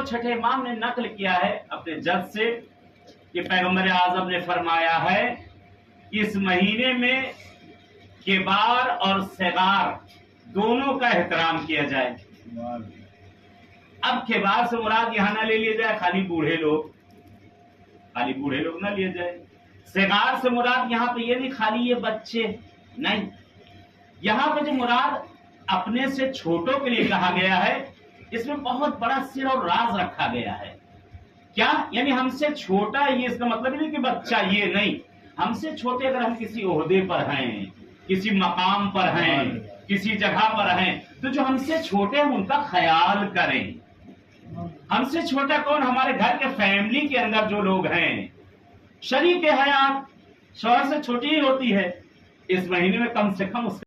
چھٹے امام نے نقل کیا ہے اپنے جد سے کہ پیغمبر اعظم نے فرمایا ہے کہ اس مہینے میں کبار اور صغار دونوں کا احترام کیا جائے. اب کبار سے مراد یہاں نہ لے لیا جائے خالی بوڑھے لوگ نہ لیے جائے. صغار سے مراد یہاں پہ یہ نہیں خالی یہ بچے نہیں، یہاں پہ جو مراد اپنے سے چھوٹوں کے لیے کہا گیا ہے اس میں بہت بڑا سر اور راز رکھا گیا ہے. کیا یعنی ہم سے چھوٹا، یہ اس کا مطلب نہیں کہ بچہ، یہ نہیں. ہم سے چھوٹے اگر ہم کسی عہدے پر ہیں، کسی مقام پر ہیں، کسی جگہ پر ہیں، تو جو ہم سے چھوٹے ہیں ان کا خیال کریں. ہم سے چھوٹا کون؟ ہمارے گھر کے فیملی کے اندر جو لوگ ہیں، شریک حیات، شوہر سے چھوٹی ہی ہوتی ہے، اس مہینے میں کم سے کم اس